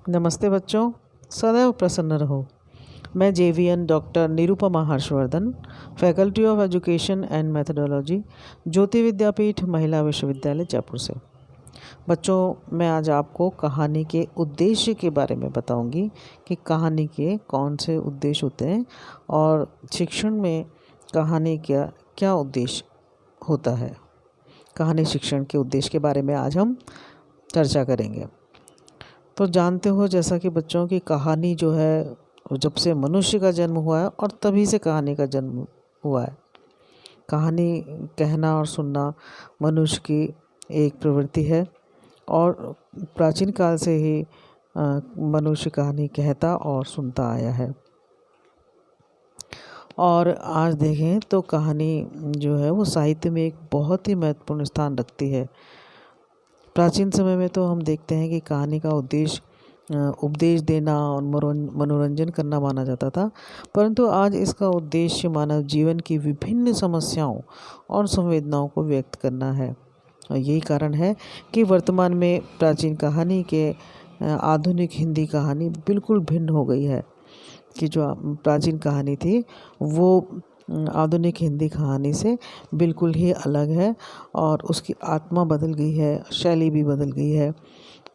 नमस्ते बच्चों, सदैव प्रसन्न रहो। मैं JVN doctor Nirupama Harshvardhan, faculty of education and methodology, Jyoti Vidyapeeth Mahila Vishwavidyalaya Jaipur से। बच्चों, मैं आज आपको कहानी के उद्देश्य के बारे में बताऊंगी कि कहानी के कौन से उद्देश्य होते हैं और शिक्षण में कहानी का क्या उद्देश्य होता है। कहानी शिक्षण के उद्देश्य के बारे में आज हम चर्चा करेंगे। तो जानते हो जैसा कि बच्चों की कहानी जो है जब से मनुष्य का जन्म हुआ है और तभी से कहानी का जन्म हुआ है। कहानी कहना और सुनना मनुष्य की एक प्रवृत्ति है और प्राचीन काल से ही मनुष्य कहानी कहता और सुनता आया है। और आज देखें तो कहानी जो है वो साहित्य में एक बहुत ही महत्वपूर्ण स्थान रखती है। प्राचीन समय में तो हम देखते हैं कि कहानी का उद्देश्य उपदेश देना और मनोरंजन करना माना जाता था, परंतु आज इसका उद्देश्य मानव जीवन की विभिन्न समस्याओं और संवेदनाओं को व्यक्त करना है। और यही कारण है कि वर्तमान में प्राचीन कहानी के आधुनिक हिंदी कहानी बिल्कुल भिन्न हो गई है। कि जो प्राचीन कहानी थी वो आधुनिक हिंदी कहानी से बिल्कुल ही अलग है और उसकी आत्मा बदल गई है, शैली भी बदल गई है।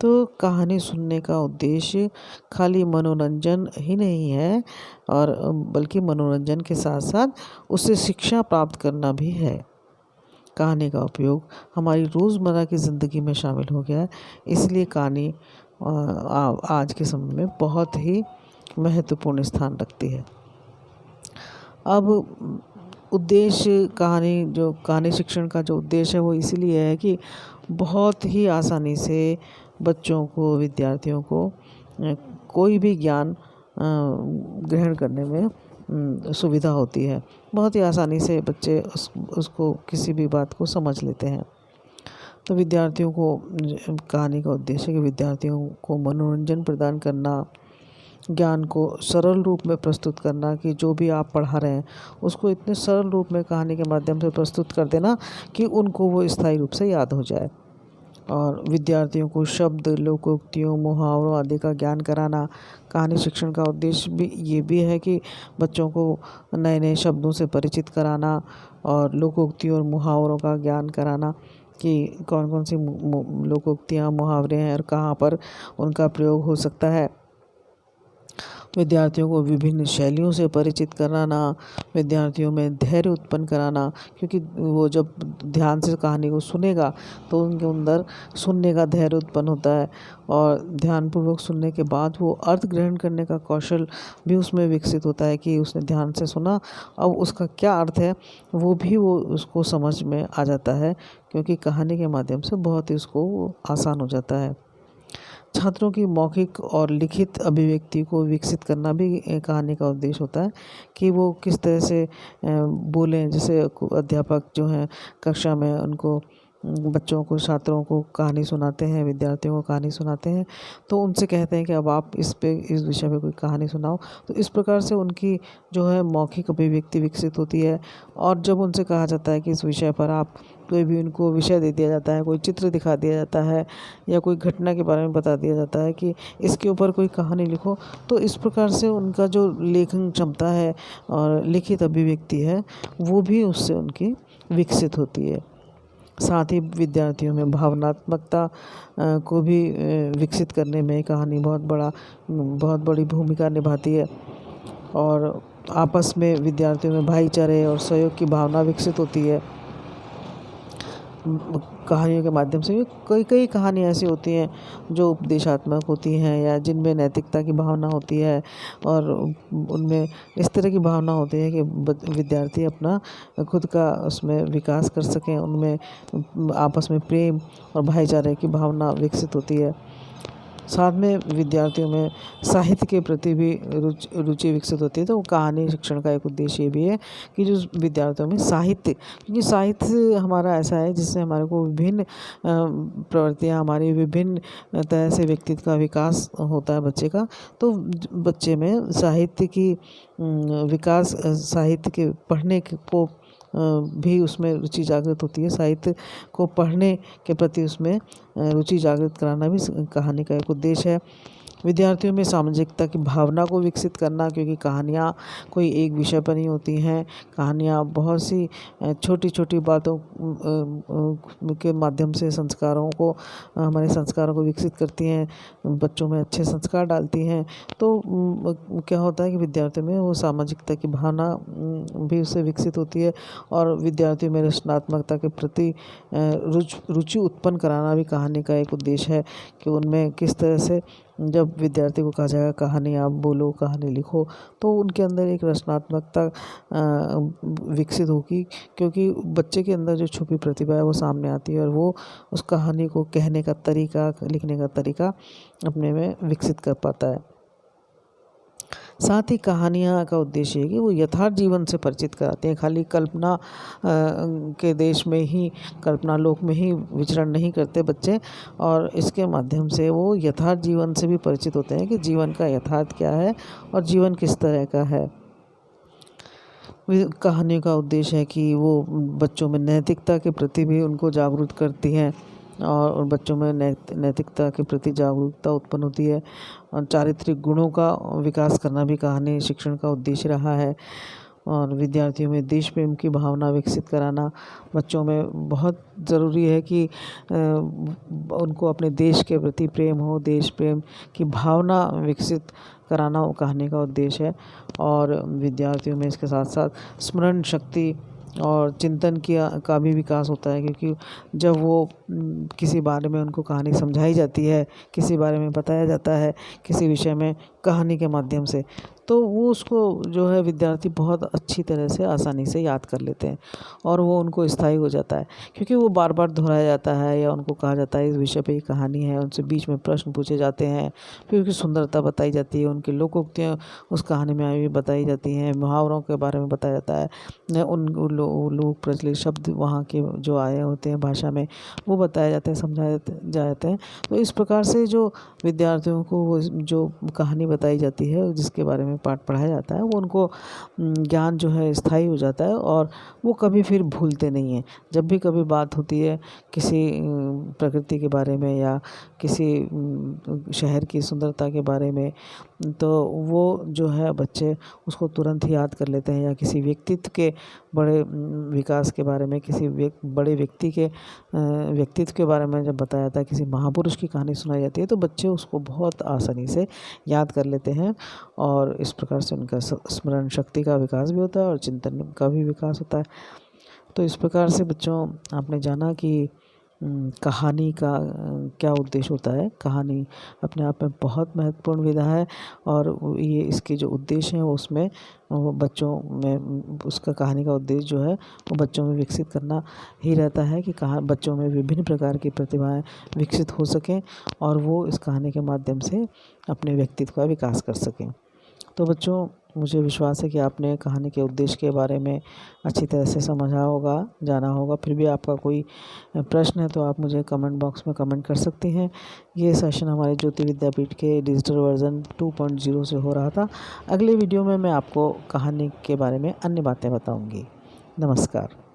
तो कहानी सुनने का उद्देश्य खाली मनोरंजन ही नहीं है और बल्कि मनोरंजन के साथ साथ उससे शिक्षा प्राप्त करना भी है। कहानी का उपयोग हमारी रोज़मर्रा की ज़िंदगी में शामिल हो गया है, इसलिए कहानी आज के समय में बहुत ही महत्वपूर्ण स्थान रखती है। अब उद्देश्य कहानी शिक्षण का जो उद्देश्य है वो इसीलिए है कि बहुत ही आसानी से बच्चों को, विद्यार्थियों को कोई भी ज्ञान ग्रहण करने में सुविधा होती है। बहुत ही आसानी से बच्चे उसको किसी भी बात को समझ लेते हैं। तो विद्यार्थियों को कहानी का उद्देश्य है कि विद्यार्थियों को मनोरंजन प्रदान करना, ज्ञान को सरल रूप में प्रस्तुत करना कि जो भी आप पढ़ा रहे हैं उसको इतने सरल रूप में कहानी के माध्यम से प्रस्तुत कर देना कि उनको वो स्थायी रूप से याद हो जाए। और विद्यार्थियों को शब्द, लोकोक्तियों, मुहावरों आदि का ज्ञान कराना। कहानी शिक्षण का उद्देश्य भी ये भी है कि बच्चों को नए नए शब्दों से परिचित कराना और लोकोक्तियों और मुहावरों का ज्ञान कराना कि कौन कौन सी लोकोक्तियाँ, मुहावरे हैं और कहाँ पर उनका प्रयोग हो सकता है। विद्यार्थियों को विभिन्न शैलियों से परिचित कराना, विद्यार्थियों में धैर्य उत्पन्न कराना, क्योंकि वो जब ध्यान से कहानी को सुनेगा तो उनके अंदर सुनने का धैर्य उत्पन्न होता है और ध्यानपूर्वक सुनने के बाद वो अर्थ ग्रहण करने का कौशल भी उसमें विकसित होता है कि उसने ध्यान से सुना, अब उसका क्या अर्थ है वो उसको समझ में आ जाता है, क्योंकि कहानी के माध्यम से बहुत ही उसको आसान हो जाता है। छात्रों की मौखिक और लिखित अभिव्यक्ति को विकसित करना भी कहानी का उद्देश्य होता है कि वो किस तरह से बोलें। जैसे अध्यापक जो हैं कक्षा में उनको बच्चों को, छात्रों को कहानी सुनाते हैं, विद्यार्थियों को कहानी सुनाते हैं, तो उनसे कहते हैं कि अब आप इस विषय पे कोई कहानी सुनाओ। तो इस प्रकार से उनकी जो है मौखिक अभिव्यक्ति विकसित होती है। और जब उनसे कहा जाता है कि इस विषय पर आप कोई भी उनको विषय दे दिया जाता है, कोई चित्र दिखा दिया जाता है या कोई घटना के बारे में बता दिया जाता है कि इसके ऊपर कोई कहानी लिखो, तो इस प्रकार से उनका जो लेखन क्षमता है और लिखित अभिव्यक्ति है वो भी उससे उनकी विकसित होती है। साथ ही विद्यार्थियों में भावनात्मकता को भी विकसित करने में कहानी बहुत बड़ी भूमिका निभाती है और आपस में विद्यार्थियों में भाईचारे और सहयोग की भावना विकसित होती है। कहानियों के माध्यम से कई कहानियाँ ऐसी होती हैं जो उपदेशात्मक होती हैं या जिनमें नैतिकता की भावना होती है और उनमें इस तरह की भावना होती है कि विद्यार्थी अपना खुद का उसमें विकास कर सकें। उनमें आपस में प्रेम और भाईचारे की भावना विकसित होती है। साथ में विद्यार्थियों में साहित्य के प्रति भी रुचि विकसित होती है। तो कहानी शिक्षण का एक उद्देश्य ये भी है कि जो विद्यार्थियों में साहित्य, क्योंकि साहित्य हमारा ऐसा है जिससे हमारे को विभिन्न प्रवृत्तियाँ, हमारी विभिन्न तरह से व्यक्तित्व का विकास होता है बच्चे का। तो बच्चे में साहित्य की विकास, साहित्य के पढ़ने को भी उसमें रुचि जागृत होती है। साहित्य को पढ़ने के प्रति उसमें रुचि जागृत कराना भी कहानी का एक उद्देश्य है। विद्यार्थियों में सामाजिकता की भावना को विकसित करना, क्योंकि कहानियाँ कोई एक विषय पर नहीं होती हैं। कहानियाँ बहुत सी छोटी छोटी बातों के माध्यम से हमारे संस्कारों को विकसित करती हैं, बच्चों में अच्छे संस्कार डालती हैं। तो क्या होता है कि विद्यार्थियों में वो सामाजिकता की भावना भी उससे विकसित होती है, और विद्यार्थियों में रचनात्मकता के प्रति रुचि उत्पन्न कराना भी कहानी का एक उद्देश्य है, कि उनमें किस तरह से जब विद्यार्थी को कहा जाएगा कहानी आप बोलो, कहानी लिखो, तो उनके अंदर एक रचनात्मकता विकसित होगी, क्योंकि बच्चे के अंदर जो छुपी प्रतिभा है वो सामने आती है, और वो उस कहानी को कहने का तरीका, लिखने का तरीका अपने में विकसित कर पाता है। साथ ही कहानियाँ का उद्देश्य है कि वो यथार्थ जीवन से परिचित कराते हैं। खाली कल्पना के देश में ही, कल्पना लोक में ही विचरण नहीं करते बच्चे, और इसके माध्यम से वो यथार्थ जीवन से भी परिचित होते हैं कि जीवन का यथार्थ क्या है और जीवन किस तरह का है। कहानी का उद्देश्य है कि वो बच्चों में नैतिकता के प्रति भी उनको जागरूक करती हैं, और बच्चों में नैतिकता के प्रति जागरूकता उत्पन्न होती है, और चारित्रिक गुणों का विकास करना भी कहानी शिक्षण का उद्देश्य रहा है। और विद्यार्थियों में देश प्रेम की भावना विकसित कराना बच्चों में बहुत ज़रूरी है, कि उनको अपने देश के प्रति प्रेम हो, देश प्रेम की भावना विकसित कराना वो कहानी का उद्देश्य है। और विद्यार्थियों में इसके साथ साथ स्मरण शक्ति और चिंतन का भी विकास होता है, क्योंकि जब वो किसी बारे में उनको कहानी समझाई जाती है, किसी बारे में बताया जाता है, किसी विषय में कहानी के माध्यम से, तो वो उसको जो है विद्यार्थी बहुत अच्छी तरह से आसानी से याद कर लेते हैं, और वो उनको स्थायी हो जाता है, क्योंकि वो बार बार दोहराया जाता है, या उनको कहा जाता है इस विषय पे ये कहानी है, उनसे बीच में प्रश्न पूछे जाते हैं, फिर उसकी सुंदरता बताई जाती है, उनकी लोकोक्तियाँ उस कहानी में भी बताई जाती हैं, मुहावरों के बारे में बताया जाता है, उन लोक प्रचलित शब्द वहाँ के जो आए होते हैं भाषा में वो बताए जाते हैं, समझाए जाते हैं। तो इस प्रकार से जो विद्यार्थियों को वो जो कहानी बताई जाती है, जिसके बारे में पाठ पढ़ाया जाता है, वो उनको ज्ञान जो है स्थायी हो जाता है, और वो कभी फिर भूलते नहीं हैं। जब भी कभी बात होती है किसी प्रकृति के बारे में, या किसी शहर की सुंदरता के बारे में, तो वो जो है बच्चे उसको तुरंत ही याद कर लेते हैं, या किसी व्यक्तित्व के बड़े विकास के बारे में, किसी बड़े व्यक्ति के व्यक्तित्व के बारे में जब बताया जाता है, किसी महापुरुष की कहानी सुनाई जाती है, तो बच्चे उसको बहुत आसानी से याद कर लेते हैं, और इस प्रकार से उनका स्मरण शक्ति का विकास भी होता है और चिंतन का भी विकास होता है। तो इस प्रकार से बच्चों, आपने जाना कि कहानी का क्या उद्देश्य होता है। कहानी अपने आप में बहुत महत्वपूर्ण विधा है, और ये इसके जो उद्देश्य हैं उसमें वो बच्चों में उसका कहानी का उद्देश्य जो है वो बच्चों में विकसित करना ही रहता है, कि बच्चों में विभिन्न प्रकार की प्रतिभाएं विकसित हो सकें, और वो इस कहानी के माध्यम से अपने व्यक्तित्व का विकास कर सकें। तो बच्चों, मुझे विश्वास है कि आपने कहानी के उद्देश्य के बारे में अच्छी तरह से समझा होगा, जाना होगा। फिर भी आपका कोई प्रश्न है तो आप मुझे कमेंट बॉक्स में कमेंट कर सकती हैं। ये सेशन हमारे ज्योति विद्यापीठ के डिजिटल वर्जन 2.0 से हो रहा था। अगले वीडियो में मैं आपको कहानी के बारे में अन्य बातें बताऊंगी। नमस्कार।